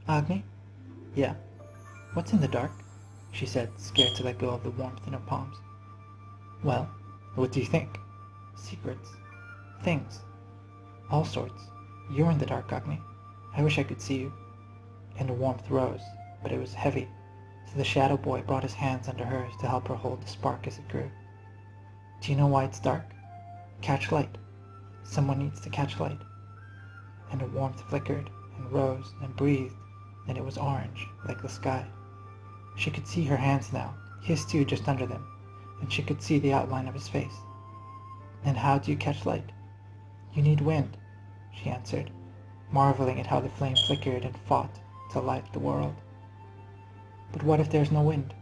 Agni? Yeah. What's in the dark? She said, scared to let go of the warmth in her palms. Well, what do you think? Secrets. Things. All sorts. You're in the dark, Agni. I wish I could see you. And the warmth rose, but it was heavy, so the shadow boy brought his hands under hers to help her hold the spark as it grew. Do you know why it's dark? Catch light. Someone needs to catch light. And the warmth flickered and rose and breathed, and it was orange, like the sky. She could see her hands now, his too just under them, and she could see the outline of his face. And how do you catch light? You need wind, she answered, marveling at how the flame flickered and fought to light the world. But what if there's no wind?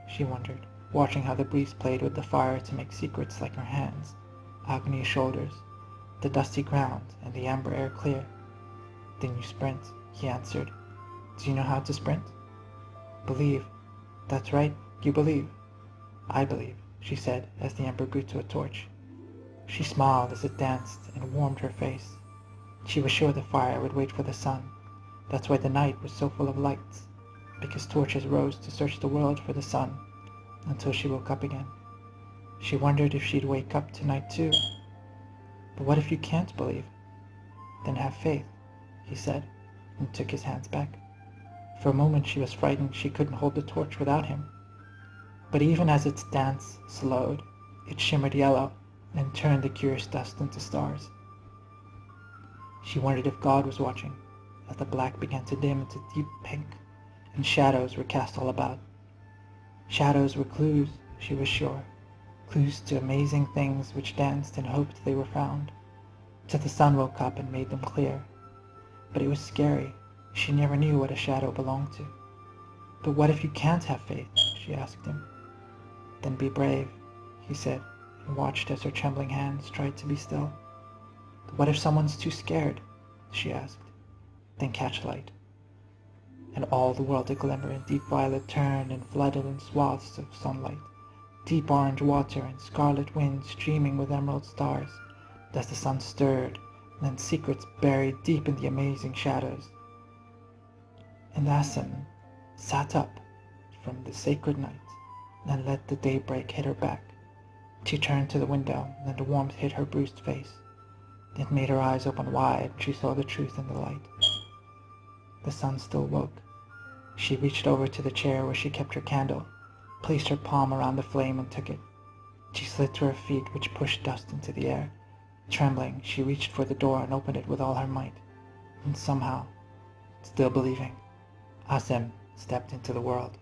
She wondered, watching how the breeze played with the fire to make secrets like her hands, Agni's shoulders, the dusty ground, and the amber air clear. Then you sprint, he answered. Do you know how to sprint? Believe. That's right, you believe. I believe, she said as the ember grew to a torch. She smiled as it danced and warmed her face. She was sure the fire would wait for the sun. That's why the night was so full of lights, because torches rose to search the world for the sun, until she woke up again. She wondered if she'd wake up tonight too. But what if you can't believe? Then have faith, he said, and took his hands back. For a moment she was frightened she couldn't hold the torch without him. But even as its dance slowed, it shimmered yellow and turned the curious dust into stars. She wondered if God was watching, as the black began to dim into deep pink, and shadows were cast all about. Shadows were clues, she was sure, clues to amazing things which danced and hoped they were found, till the sun woke up and made them clear. But it was scary. She never knew what a shadow belonged to. But what if you can't have faith? She asked him. Then be brave, he said, and watched as her trembling hands tried to be still. But what if someone's too scared? She asked. Then catch light. And all the world aglimmer in deep violet turned and flooded in swaths of sunlight, deep orange water and scarlet wind streaming with emerald stars, as the sun stirred, and then secrets buried deep in the amazing shadows. And Asem sat up from the sacred night and let the daybreak hit her back. She turned to the window, and the warmth hit her bruised face. It made her eyes open wide, and she saw the truth in the light. The sun still woke. She reached over to the chair where she kept her candle, placed her palm around the flame and took it. She slid to her feet, which pushed dust into the air. Trembling, she reached for the door and opened it with all her might. And somehow, still believing, Asem stepped into the world.